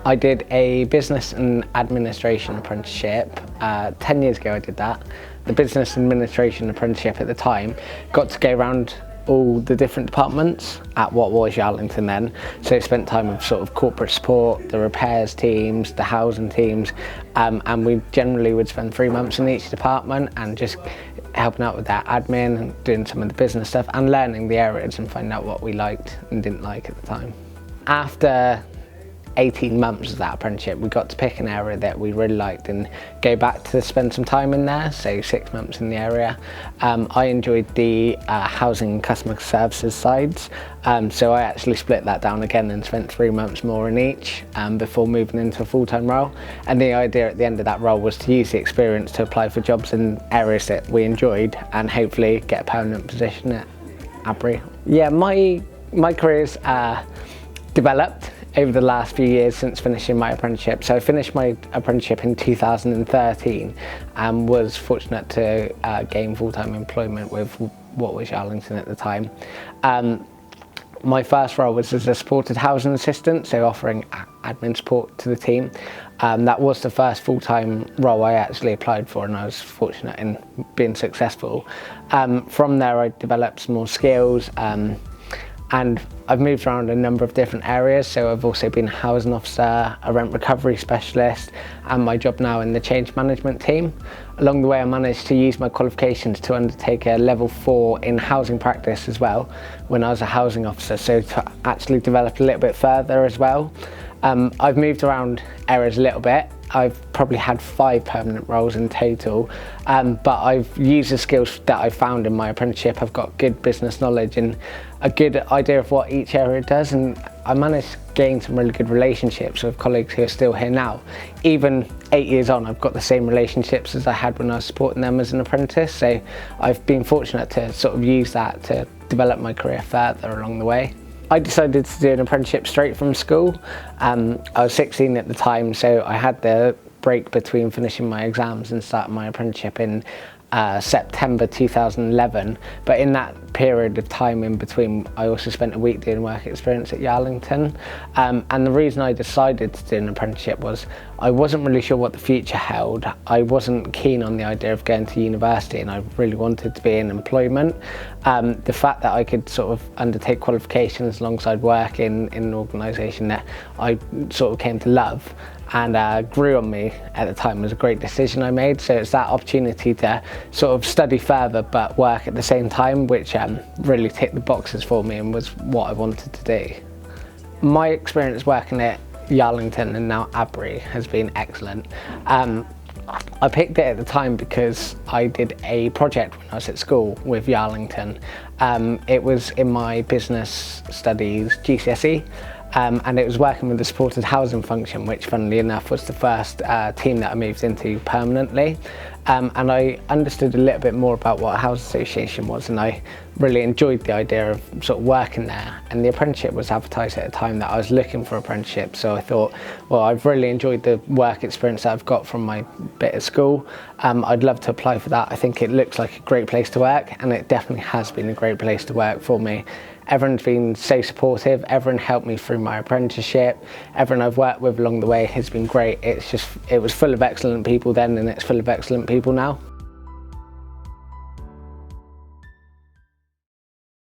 I did a business and administration apprenticeship. 10 years ago I did that. The business administration apprenticeship at the time got to go around all the different departments at what was Yarlington then. So I spent time with sort of corporate support, the repairs teams, the housing teams, and we generally would spend 3 months in each department and just helping out with that admin and doing some of the business stuff and learning the areas and finding out what we liked and didn't like at the time. After 18 months of that apprenticeship, we got to pick an area that we really liked and go back to spend some time in there, so 6 months in the area. I enjoyed the housing and customer services sides, so I actually split that down again and spent 3 months more in each before moving into a full-time role. And the idea at the end of that role was to use the experience to apply for jobs in areas that we enjoyed and hopefully get a permanent position at Abri. Yeah, my career's developed over the last few years since finishing my apprenticeship. So I finished my apprenticeship in 2013 and was fortunate to gain full-time employment with what was Yarlington at the time. My first role was as a supported housing assistant, so offering admin support to the team. That was the first full-time role I actually applied for, and I was fortunate in being successful. From there I developed some more skills, and I've moved around a number of different areas. So I've also been a housing officer, a rent recovery specialist, and my job now in the change management team. Along the way I managed to use my qualifications to undertake a level 4 in housing practice as well when I was a housing officer, so to actually develop a little bit further as well. I've moved around areas a little bit. I've probably had 5 permanent roles in total, but I've used the skills that I found in my apprenticeship. I've got good business knowledge and a good idea of what each area does, and I managed to gain some really good relationships with colleagues who are still here now. Even 8 years on, I've got the same relationships as I had when I was supporting them as an apprentice, so I've been fortunate to sort of use that to develop my career further along the way. I decided to do an apprenticeship straight from school. I was 16 at the time, so I had the break between finishing my exams and starting my apprenticeship in September 2011, but in that period of time in between I also spent a week doing work experience at Yarlington, and the reason I decided to do an apprenticeship was I wasn't really sure what the future held. I wasn't keen on the idea of going to university and I really wanted to be in employment. The fact that I could sort of undertake qualifications alongside work in an organisation that I sort of came to love and grew on me at the time was a great decision I made. So it's that opportunity to sort of study further but work at the same time, which really ticked the boxes for me and was what I wanted to do. My experience working at Yarlington and now Abri has been excellent. I picked it at the time because I did a project when I was at school with Yarlington. It was in my business studies GCSE. And it was working with the supported housing function, which funnily enough was the first team that I moved into permanently. And I understood a little bit more about what a housing association was, and I really enjoyed the idea of sort of working there. And the apprenticeship was advertised at a time that I was looking for apprenticeships, so I thought, well, I've really enjoyed the work experience that I've got from my bit at school. I'd love to apply for that. I think it looks like a great place to work, and it definitely has been a great place to work for me. Everyone's been so supportive, everyone helped me through my apprenticeship, everyone I've worked with along the way has been great. It was full of excellent people then and it's full of excellent people now.